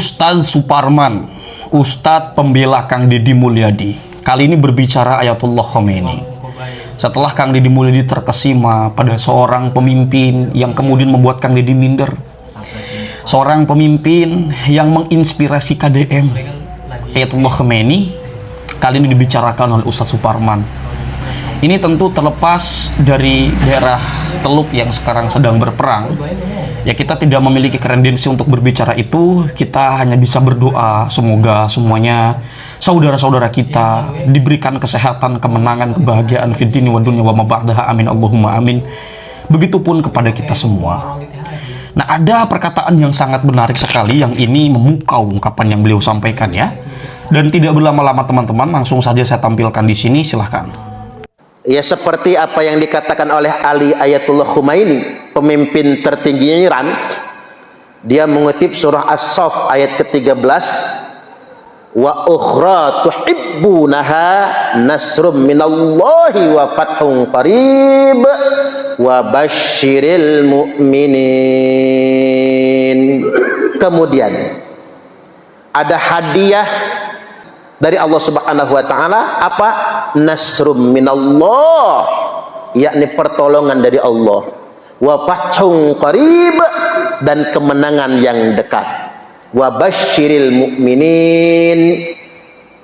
Ustadz Suparman, Ustadz pembela Kang Deddy Mulyadi, kali ini berbicara Ayatullah Khomeini. Setelah Kang Deddy Mulyadi terkesima pada seorang pemimpin yang kemudian membuat Kang Deddy minder, seorang pemimpin yang menginspirasi KDM, Ayatullah Khomeini, kali ini dibicarakan oleh Ustadz Suparman. Ini tentu terlepas dari daerah Teluk yang sekarang sedang berperang. Ya, kita tidak memiliki kredensi untuk berbicara itu. Kita hanya bisa berdoa semoga semuanya saudara-saudara kita diberikan kesehatan, kemenangan, kebahagiaan fid dini wa dunya wa ma ba'daha, amin Allahumma amin. Begitupun kepada kita semua. Nah, ada perkataan yang sangat menarik sekali yang ini memukau ungkapan yang beliau sampaikan ya. Dan tidak berlama-lama teman-teman, langsung saja saya tampilkan di sini, silahkan. Ya, seperti apa yang dikatakan oleh Ali Ayatullah Khomeini, pemimpin tertinggi Iran. Dia mengutip surah As-Saff ayat ke-13, wa ukhra tuhibbunaha nasrum minallahi wa fathun qarib wa basyiril mu'minin. Kemudian ada hadiah dari Allah Subhanahu wa taala, apa? Nasrum minallah, yakni pertolongan dari Allah. Wa fathun qarib, dan kemenangan yang dekat. Wa basyiril mu'minin,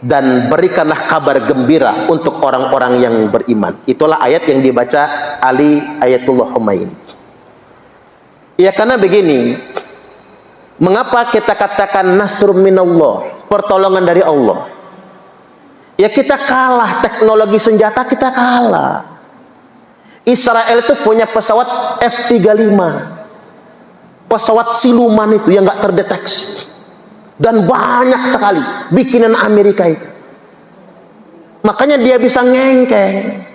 dan berikanlah kabar gembira untuk orang-orang yang beriman. Itulah ayat yang dibaca Ali Ayatullah Khomeini. Ya, karena begini, mengapa kita katakan nasrum minallah, pertolongan dari Allah? Ya, kita kalah teknologi senjata, kita kalah. Israel itu punya pesawat F-35, pesawat siluman itu yang nggak terdeteksi, dan banyak sekali bikinan Amerika itu. Makanya dia bisa ngengkeng.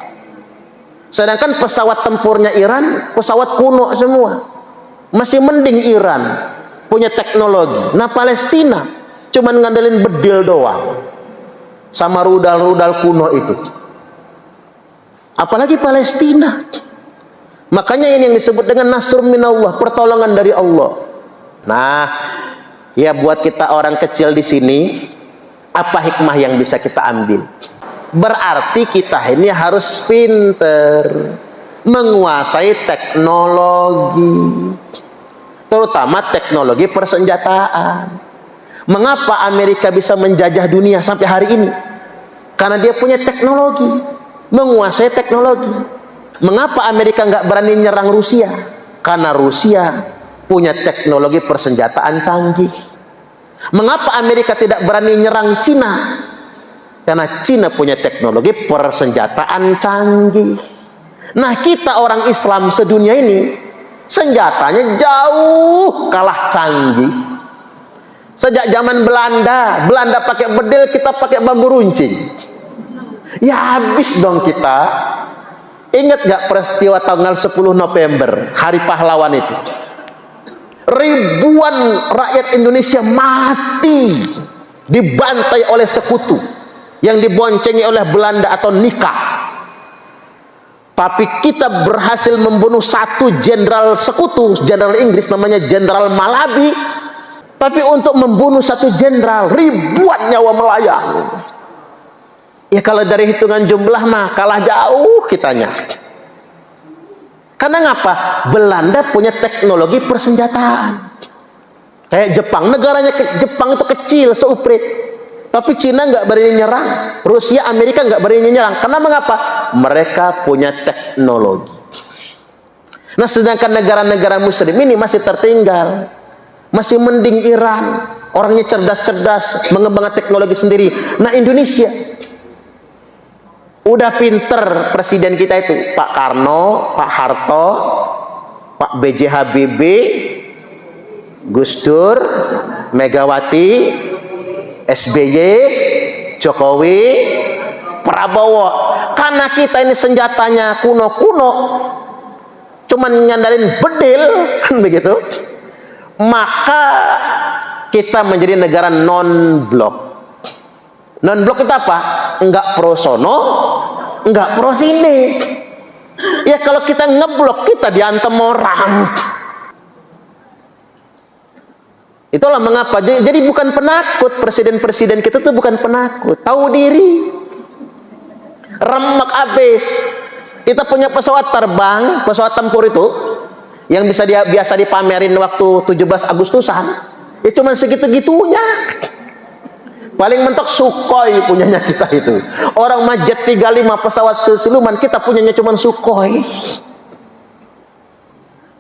Sedangkan pesawat tempurnya Iran pesawat kuno semua. Masih mending Iran punya teknologi. Nah, Palestina cuman ngandelin bedil doang sama rudal-rudal kuno itu. Apalagi Palestina. Makanya ini yang disebut dengan nasrum minallah, pertolongan dari Allah. Nah, ya buat kita orang kecil di sini, apa hikmah yang bisa kita ambil? Berarti kita ini harus pinter menguasai teknologi, terutama teknologi persenjataan. Mengapa Amerika bisa menjajah dunia sampai hari ini? Karena dia punya teknologi, menguasai teknologi. Mengapa Amerika nggak berani nyerang Rusia? Karena Rusia punya teknologi persenjataan canggih. Mengapa Amerika tidak berani nyerang Cina? Karena Cina punya teknologi persenjataan canggih. Nah, kita orang Islam sedunia ini senjatanya jauh kalah canggih. Sejak zaman Belanda pakai bedil, kita pakai bambu runcing. Ya habis dong kita. Ingat gak peristiwa tanggal 10 November, Hari Pahlawan itu? Ribuan rakyat Indonesia mati, dibantai oleh sekutu yang diboncengi oleh Belanda atau nikah. Tapi kita berhasil membunuh satu jenderal sekutu, jenderal Inggris namanya Jenderal Malabi. Tapi untuk membunuh satu jenderal, ribuan nyawa melayang. Ya, kalau dari hitungan jumlah mah kalah jauh kitanya. Karena ngapa? Belanda punya teknologi persenjataan. Kayak Jepang, negaranya Jepang itu kecil, seuprit. Tapi Cina nggak berani nyerang, Rusia, Amerika nggak berani nyerang. Karena mengapa? Mereka punya teknologi. Nah, sedangkan negara-negara Muslim ini masih tertinggal. Masih mending Iran, orangnya cerdas-cerdas, mengembangkan teknologi sendiri. Nah, Indonesia udah pinter presiden kita itu, Pak Karno, Pak Harto, Pak B.J. Habibie, Gus Dur, Megawati, SBY, Jokowi, Prabowo. Karena kita ini senjatanya kuno-kuno, cuman nyandalin bedil, kan begitu. Maka kita menjadi negara non-blok. Non-blok itu apa? Enggak pro sono, enggak pro sini. Ya, kalau kita ngeblok, kita diantem orang. Itulah mengapa. Jadi bukan penakut, presiden-presiden kita tuh bukan penakut, tahu diri. Remek abis. Kita punya pesawat terbang, pesawat tempur itu yang biasa dipamerin waktu 17 Agustusan. Ya cuma segitu-gitunya. Paling mentok Sukhoi punyanya kita itu. Orang Jet 35 pesawat siluman, kita punyanya cuma Sukhoi.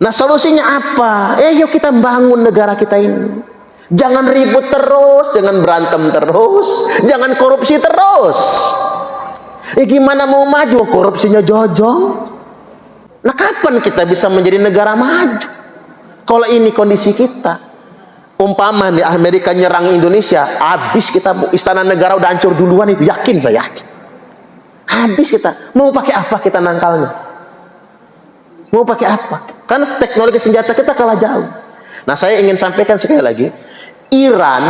Nah solusinya apa? Yuk kita bangun negara kita ini. Jangan ribut terus, jangan berantem terus, jangan korupsi terus. Gimana mau maju? Korupsinya jojong. Nah kapan kita bisa menjadi negara maju? Kalau ini kondisi kita. Umpama nih Amerika nyerang Indonesia, habis kita, istana negara udah hancur duluan itu, yakin saya. Habis kita. Mau pakai apa kita nangkalnya? Mau pakai apa? Karena teknologi senjata kita kalah jauh. Nah saya ingin sampaikan sekali lagi, Iran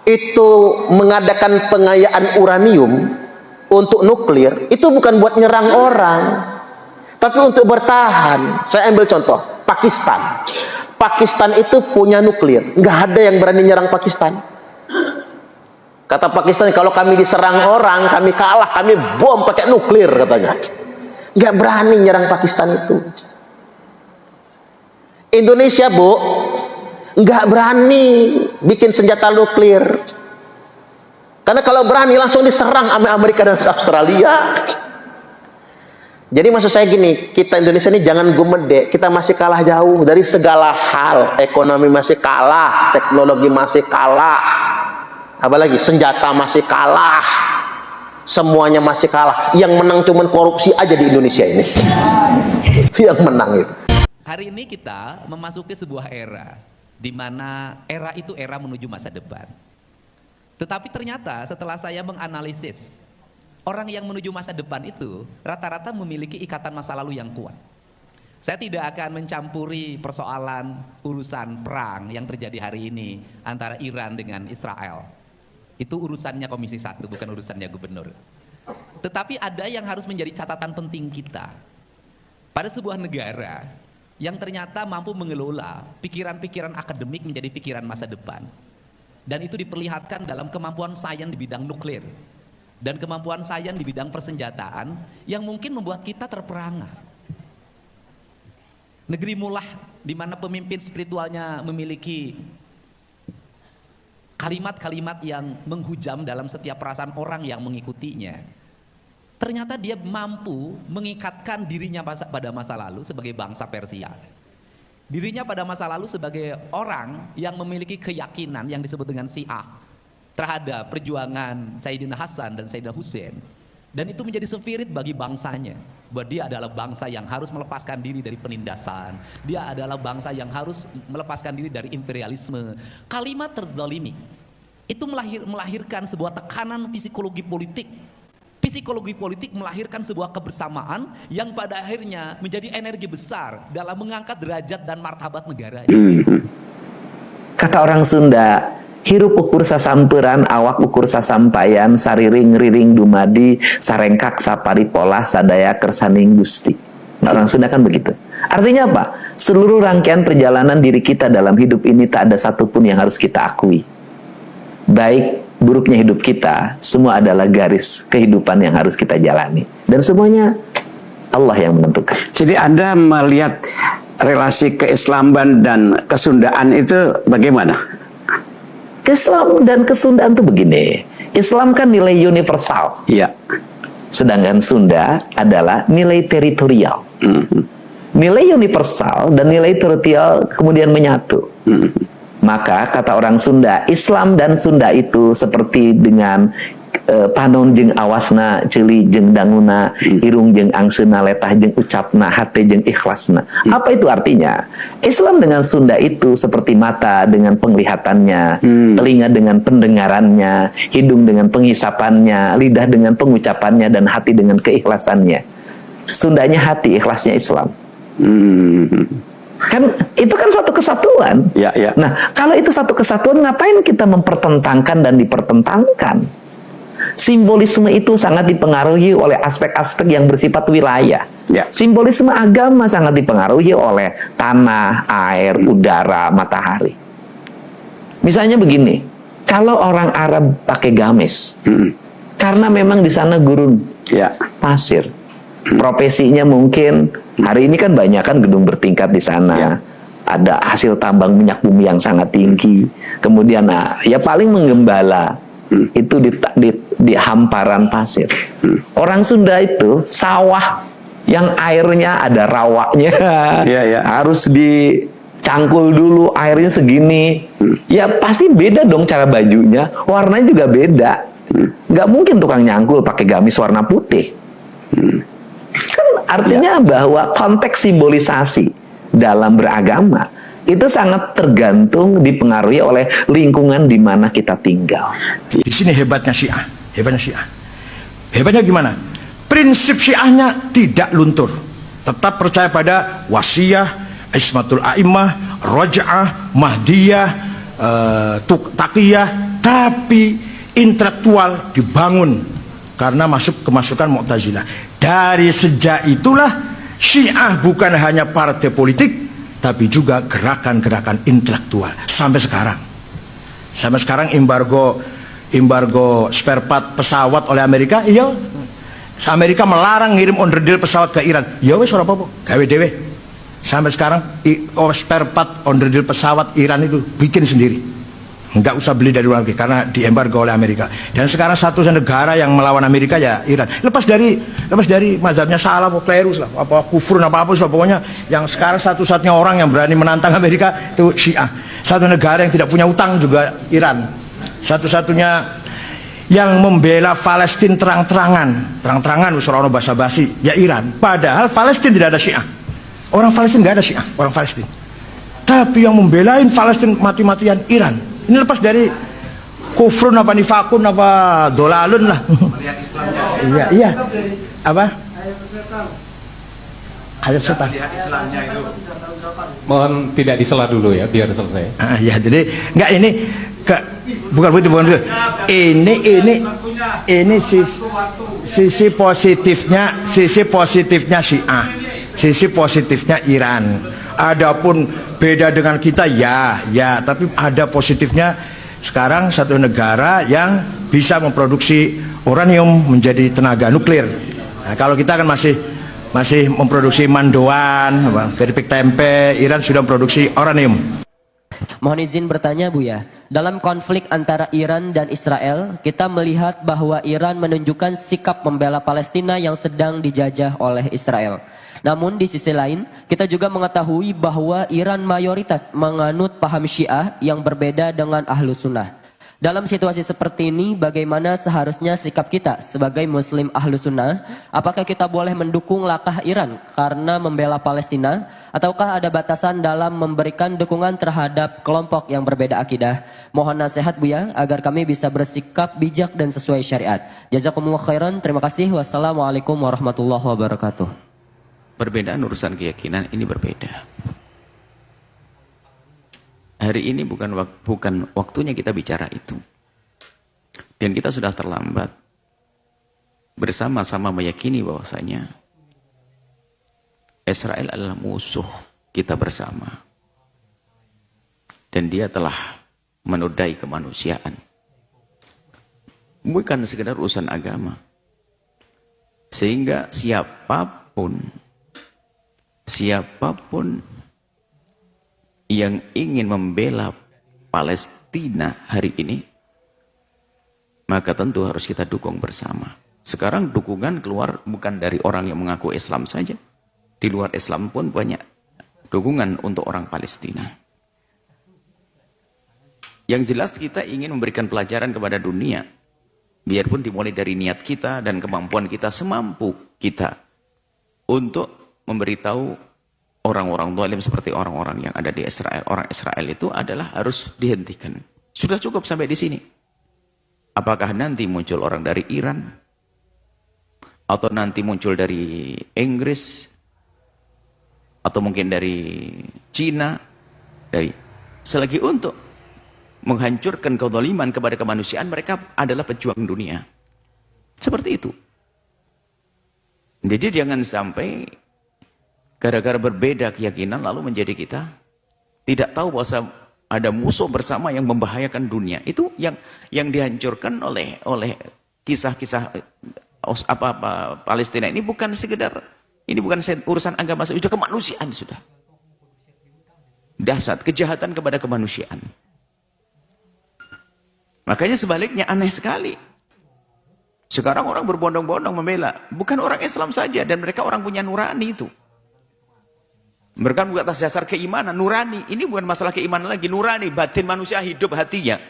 itu mengadakan pengayaan uranium untuk nuklir, itu bukan buat nyerang orang, tapi untuk bertahan. Saya ambil contoh, Pakistan. Pakistan itu punya nuklir, nggak ada yang berani nyerang Pakistan. Kata Pakistan, kalau kami diserang orang, kami kalah, kami bom pakai nuklir katanya. Nggak berani nyerang Pakistan itu. Indonesia bu, nggak berani bikin senjata nuklir. Karena kalau berani langsung diserang sama Amerika dan Australia. Jadi maksud saya gini, kita Indonesia ini jangan gumedek, kita masih kalah jauh dari segala hal. Ekonomi masih kalah, teknologi masih kalah, apalagi senjata masih kalah, semuanya masih kalah. Yang menang cuman korupsi aja di Indonesia ini. Itu yang menang itu. Hari ini kita memasuki sebuah era, di mana era itu era menuju masa depan. Tetapi ternyata setelah saya menganalisis, orang yang menuju masa depan itu rata-rata memiliki ikatan masa lalu yang kuat. Saya tidak akan mencampuri persoalan urusan perang yang terjadi hari ini antara Iran dengan Israel. Itu urusannya Komisi 1, bukan urusannya gubernur. Tetapi ada yang harus menjadi catatan penting kita. Pada sebuah negara yang ternyata mampu mengelola pikiran-pikiran akademik menjadi pikiran masa depan. Dan itu diperlihatkan dalam kemampuan sains di bidang nuklir. Dan kemampuan sains di bidang persenjataan yang mungkin membuat kita terperangah. Negeri Mullah di mana pemimpin spiritualnya memiliki kalimat-kalimat yang menghujam dalam setiap perasaan orang yang mengikutinya. Ternyata dia mampu mengikatkan dirinya pada masa lalu sebagai bangsa Persia. Dirinya pada masa lalu sebagai orang yang memiliki keyakinan yang disebut dengan Syiah terhadap perjuangan Sayyidina Hasan dan Sayyidina Husain, dan itu menjadi spirit bagi bangsanya bahwa dia adalah bangsa yang harus melepaskan diri dari penindasan, dia adalah bangsa yang harus melepaskan diri dari imperialisme. Kalimat terzalimi itu melahirkan sebuah tekanan psikologi politik. Psikologi politik melahirkan sebuah kebersamaan yang pada akhirnya menjadi energi besar dalam mengangkat derajat dan martabat negara. Kata orang Sunda, hirup ukur sasamperan, awak ukur sasampayan, sariring riring dumadi, sarengkak sapari pola, sadaya kersaning gusti. Nah, orang Sunda kan begitu. Artinya apa? Seluruh rangkaian perjalanan diri kita dalam hidup ini tak ada satupun yang harus kita akui. Baik buruknya hidup kita, semua adalah garis kehidupan yang harus kita jalani. Dan semuanya Allah yang menentukan. Jadi Anda melihat relasi keislaman dan kesundaan itu bagaimana? Islam dan kesundaan itu begini. Islam kan nilai universal. Iya. Sedangkan Sunda adalah nilai teritorial. Nilai universal dan nilai teritorial kemudian menyatu. Maka kata orang Sunda, Islam dan Sunda itu seperti dengan panon jeung awasna, ceuli jeung danguna, irung jeung angsena, letah jeung ucapna, hate jeung ikhlasna. Apa itu artinya? Islam dengan Sunda itu seperti mata dengan penglihatannya, telinga dengan pendengarannya, hidung dengan penghisapannya, lidah dengan pengucapannya, dan hati dengan keikhlasannya. Sundanya hati, ikhlasnya Islam. Kan itu kan satu kesatuan. Ya, ya. Nah, kalau itu satu kesatuan, ngapain kita mempertentangkan dan dipertentangkan? Simbolisme itu sangat dipengaruhi oleh aspek-aspek yang bersifat wilayah. Ya. Simbolisme agama sangat dipengaruhi oleh tanah, air, udara, matahari. Misalnya begini, kalau orang Arab pakai gamis, karena memang di sana gurun Ya. pasir, profesinya mungkin hari ini kan banyak kan gedung bertingkat di sana. Ya. Ada hasil tambang minyak bumi yang sangat tinggi. Kemudian ya paling menggembala itu di hamparan pasir. Orang Sunda itu sawah yang airnya ada rawaknya, Ya, ya. harus dicangkul dulu airnya segini. Ya pasti beda dong cara bajunya, warnanya juga beda. Nggak mungkin tukang nyangkul pakai gamis warna putih. Kan artinya bahwa konteks simbolisasi dalam beragama itu sangat tergantung dipengaruhi oleh lingkungan di mana kita tinggal. Di sini hebatnya Syiah, hebatnya Syiah. Hebatnya gimana? Prinsip Syiahnya tidak luntur. Tetap percaya pada wasiyah, ismatul a'immah, raj'ah, mahdiyah, taqiyah, tapi intelektual dibangun karena masuk kemasukan Mu'tazilah. Dari sejak itulah Syiah bukan hanya partai politik, tapi juga gerakan-gerakan intelektual sampai sekarang. Sampai sekarang embargo spare part pesawat oleh Amerika, iya. Amerika melarang ngirim onderdil pesawat ke Iran. Ya wes ora apa-apa, gawe dhewe. Sampai sekarang spare part onderdil pesawat Iran itu bikin sendiri. Enggak usah beli dari luar negeri karena diembargo oleh Amerika. Dan sekarang satu negara yang melawan Amerika ya Iran. Lepas dari mazhabnya salah, apa klerus lah, apa kufur, apa lah, pokoknya yang sekarang satu-satunya orang yang berani menantang Amerika itu Syiah. Satu negara yang tidak punya utang juga Iran. Satu-satunya yang membela Palestina terang-terangan usul basa-basi ya Iran. Padahal Palestina tidak ada Syiah. Orang Palestina nggak ada Syiah, orang Palestina. Tapi yang membelain Palestina mati-matian Iran. Ini lepas dari kufrun apa nifakun apa dolalun lah. Iya. Apa? Ayat setan. Mohon tidak disela dulu ya, biar selesai. Ya, jadi enggak ini bukan begitu. Ini sisi positifnya Syiah, sisi positifnya Iran. Adapun beda dengan kita ya, tapi ada positifnya. Sekarang satu negara yang bisa memproduksi uranium menjadi tenaga nuklir. Nah, kalau kita kan masih memproduksi mandoan, keripik tempe. Iran sudah memproduksi uranium. Mohon izin bertanya Buya, dalam konflik antara Iran dan Israel, kita melihat bahwa Iran menunjukkan sikap membela Palestina yang sedang dijajah oleh Israel. Namun di sisi lain, kita juga mengetahui bahwa Iran mayoritas menganut paham Syiah yang berbeda dengan Ahlus Sunnah. Dalam situasi seperti ini, bagaimana seharusnya sikap kita sebagai Muslim Ahlus Sunnah? Apakah kita boleh mendukung langkah Iran karena membela Palestina? Ataukah ada batasan dalam memberikan dukungan terhadap kelompok yang berbeda akidah? Mohon nasihat Buya agar kami bisa bersikap bijak dan sesuai syariat. Jazakumullah khairan. Terima kasih. Wassalamualaikum warahmatullahi wabarakatuh. Perbedaan urusan keyakinan ini berbeda. Hari ini bukan waktunya kita bicara itu. Dan kita sudah terlambat bersama-sama meyakini bahwasanya Israel adalah musuh kita bersama. Dan dia telah menodai kemanusiaan. Bukan sekedar urusan agama. Sehingga siapapun yang ingin membela Palestina hari ini, maka tentu harus kita dukung bersama. Sekarang dukungan keluar bukan dari orang yang mengaku Islam saja. Di luar Islam pun banyak dukungan untuk orang Palestina. Yang jelas kita ingin memberikan pelajaran kepada dunia. Biarpun dimulai dari niat kita dan kemampuan kita semampu kita. Untuk memberitahu orang-orang zalim seperti orang-orang yang ada di Israel. Orang Israel itu adalah harus dihentikan. Sudah cukup sampai di sini. Apakah nanti muncul orang dari Iran? Atau nanti muncul dari Inggris? Atau mungkin dari Cina? Selagi untuk menghancurkan kezaliman kepada kemanusiaan, mereka adalah pejuang dunia. Seperti itu. Jadi jangan sampai gara-gara berbeda keyakinan lalu menjadi kita tidak tahu bahwa ada musuh bersama yang membahayakan dunia. Itu yang dihancurkan oleh kisah-kisah Palestina ini bukan sekedar, ini bukan urusan agama, sudah kemanusiaan sudah. Dahsyat kejahatan kepada kemanusiaan. Makanya sebaliknya aneh sekali. Sekarang orang berbondong-bondong membela, bukan orang Islam saja, dan mereka orang punya nurani itu. Mereka bukan atas dasar keimanan, nurani. Ini bukan masalah keimanan lagi, nurani, batin manusia hidup hatinya.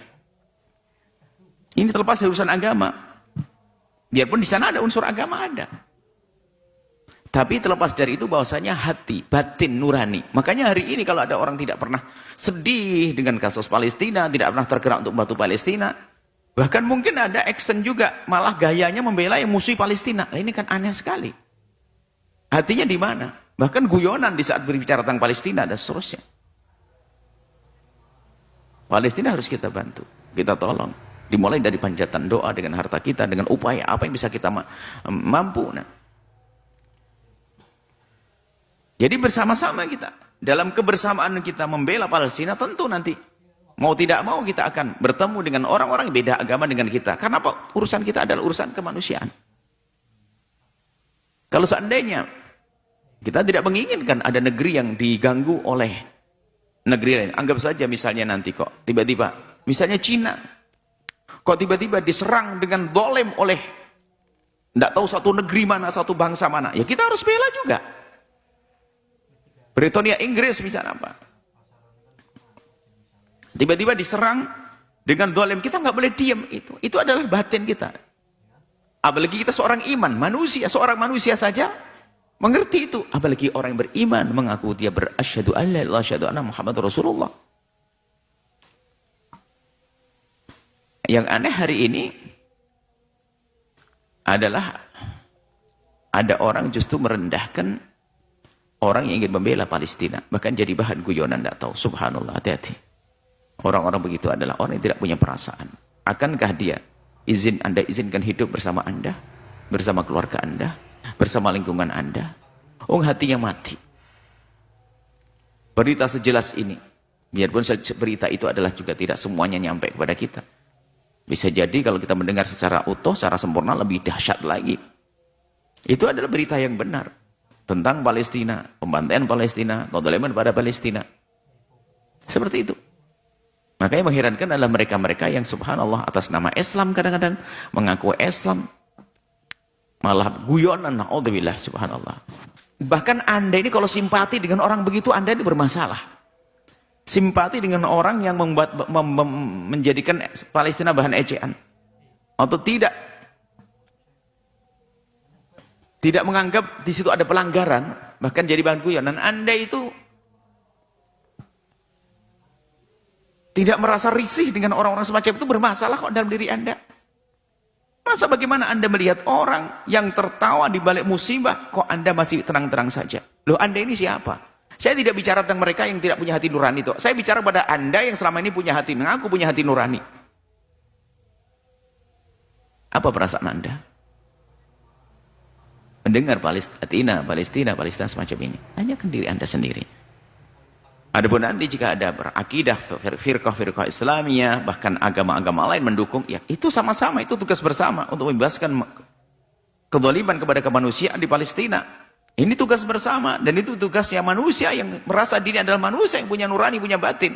Ini terlepas dari urusan agama. Biarpun di sana ada unsur agama ada. Tapi terlepas dari itu bahwasanya hati, batin, nurani. Makanya hari ini kalau ada orang tidak pernah sedih dengan kasus Palestina, tidak pernah tergerak untuk membantu Palestina, bahkan mungkin ada action juga, malah gayanya membela yang musuh Palestina. Nah, ini kan aneh sekali. Hatinya di mana? Bahkan guyonan di saat berbicara tentang Palestina dan seterusnya. Palestina harus kita bantu, kita tolong. Dimulai dari panjatan doa dengan harta kita, dengan upaya apa yang bisa kita mampu. Nah. Jadi bersama-sama kita, dalam kebersamaan kita membela Palestina, tentu nanti mau tidak mau kita akan bertemu dengan orang-orang yang beda agama dengan kita. Karena apa? Urusan kita adalah urusan kemanusiaan. Kalau seandainya kita tidak menginginkan ada negeri yang diganggu oleh negeri lain. Anggap saja misalnya nanti kok tiba-tiba, misalnya Cina, kok tiba-tiba diserang dengan dolem oleh tidak tahu satu negeri mana, satu bangsa mana. Ya kita harus bela juga. Britania Inggris misalnya apa. Tiba-tiba diserang dengan dolem, kita nggak boleh diam itu. Itu adalah batin kita. Apalagi kita seorang iman, manusia, seorang manusia saja mengerti itu. Apalagi orang yang beriman, mengaku dia berasyhadu an la ilaha illallah, asyhadu anna Muhammadar Rasulullah. Yang aneh hari ini adalah ada orang justru merendahkan orang yang ingin membela Palestina, bahkan jadi bahan guyonan, tidak tahu. Subhanallah, hati-hati. Orang-orang begitu adalah orang yang tidak punya perasaan. Akankah dia Anda izinkan hidup bersama Anda, bersama keluarga Anda, bersama lingkungan Anda? Hatinya mati. Berita sejelas ini, biarpun berita itu adalah juga tidak semuanya nyampe kepada kita. Bisa jadi kalau kita mendengar secara utuh, secara sempurna, lebih dahsyat lagi. Itu adalah berita yang benar tentang Palestina, pembantaian Palestina, kedoliman pada Palestina. Seperti itu. Makanya mengherankan adalah mereka-mereka yang subhanallah atas nama Islam kadang-kadang mengaku Islam, malah guyonan, naudzubillah, subhanallah. Bahkan Anda ini kalau simpati dengan orang begitu, Anda ini bermasalah. Simpati dengan orang yang menjadikan Palestina bahan ejaan, atau tidak menganggap di situ ada pelanggaran, bahkan jadi bahan guyonan. Anda itu tidak merasa risih dengan orang-orang semacam itu, bermasalah kok dalam diri Anda. Masa bagaimana Anda melihat orang yang tertawa di balik musibah, kok Anda masih tenang-tenang saja? Loh, Anda ini siapa? Saya tidak bicara tentang mereka yang tidak punya hati nurani itu. Saya bicara pada Anda yang selama ini punya hati, mengaku punya hati nurani. Apa perasaan Anda mendengar Palestina semacam ini? Tanyakan diri Anda sendiri. Adapun nanti jika ada berakidah firqah Islamiyah, bahkan agama-agama lain mendukung, ya itu sama-sama, itu tugas bersama untuk membebaskan kezaliman kepada kemanusiaan di Palestina. Ini tugas bersama, dan itu tugasnya manusia yang merasa diri adalah manusia yang punya nurani, punya batin.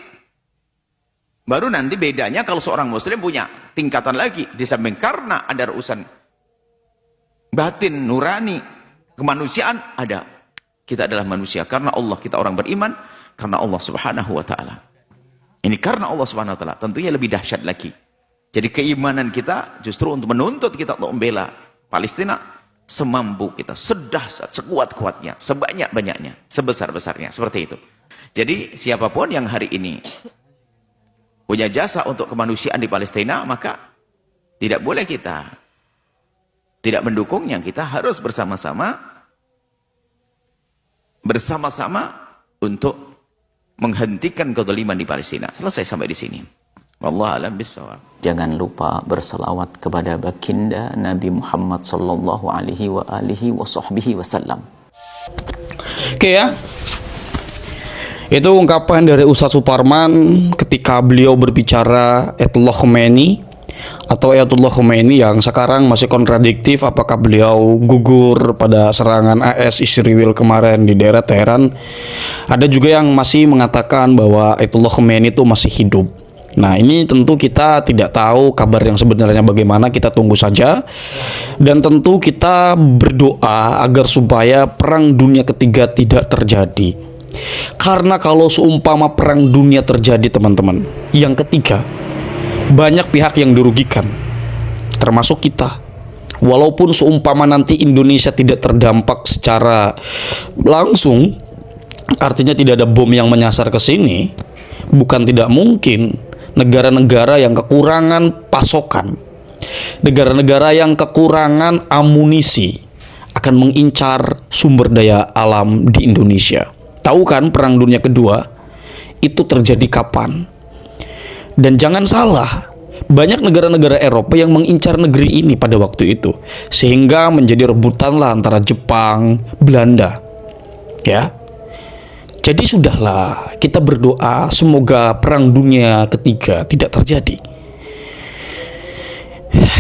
Baru nanti bedanya kalau seorang muslim punya tingkatan lagi, di samping karena ada urusan batin, nurani, kemanusiaan, ada. Kita adalah manusia karena Allah, kita orang beriman karena Allah subhanahu wa ta'ala. Ini karena Allah subhanahu wa ta'ala, tentunya lebih dahsyat lagi. Jadi keimanan kita justru untuk menuntut kita untuk membela Palestina semampu kita, sedahsyat, sekuat-kuatnya, sebanyak-banyaknya, sebesar-besarnya, seperti itu. Jadi siapapun yang hari ini punya jasa untuk kemanusiaan di Palestina, maka tidak boleh kita tidak mendukungnya. Kita harus bersama-sama untuk menghentikan kezaliman di Palestina. Selesai sampai di sini. Wallahu a'lam bishawab. Jangan lupa berselawat kepada baginda Nabi Muhammad sallallahu alaihi wa alihi wa sahbihi wasallam. Oke ya. Itu ungkapan dari Ustadz Suparman ketika beliau berbicara Ayatullah Khomeini, atau Ayatullah Khomeini yang sekarang masih kontradiktif apakah beliau gugur pada serangan AS Israel kemarin di daerah Teheran. Ada juga yang masih mengatakan bahwa Ayatullah Khomeini itu masih hidup. Nah, ini tentu kita tidak tahu kabar yang sebenarnya bagaimana, kita tunggu saja. Dan tentu kita berdoa agar supaya perang dunia ketiga tidak terjadi. Karena kalau seumpama perang dunia terjadi, teman-teman, yang ketiga, banyak pihak yang dirugikan, termasuk kita. Walaupun seumpama nanti Indonesia tidak terdampak secara langsung, artinya tidak ada bom yang menyasar ke sini, bukan tidak mungkin negara-negara yang kekurangan pasokan, negara-negara yang kekurangan amunisi akan mengincar sumber daya alam di Indonesia. Tahu kan perang dunia kedua itu terjadi kapan? Dan jangan salah, banyak negara-negara Eropa yang mengincar negeri ini pada waktu itu, sehingga menjadi rebutan lah antara Jepang, Belanda. Ya. Jadi sudahlah, kita berdoa semoga perang dunia ketiga tidak terjadi.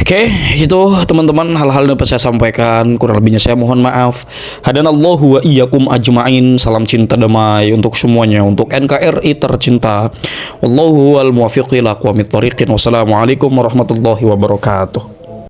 Oke, itu teman-teman hal-hal yang dapat saya sampaikan. Kurang lebihnya saya mohon maaf. Hadanallahu wa iyyakum ajmain. Salam cinta damai untuk semuanya, untuk NKRI tercinta. Wallahu wal muwaffiq ila aqwamit thoriqin. Wassalamualaikum warahmatullahi wabarakatuh.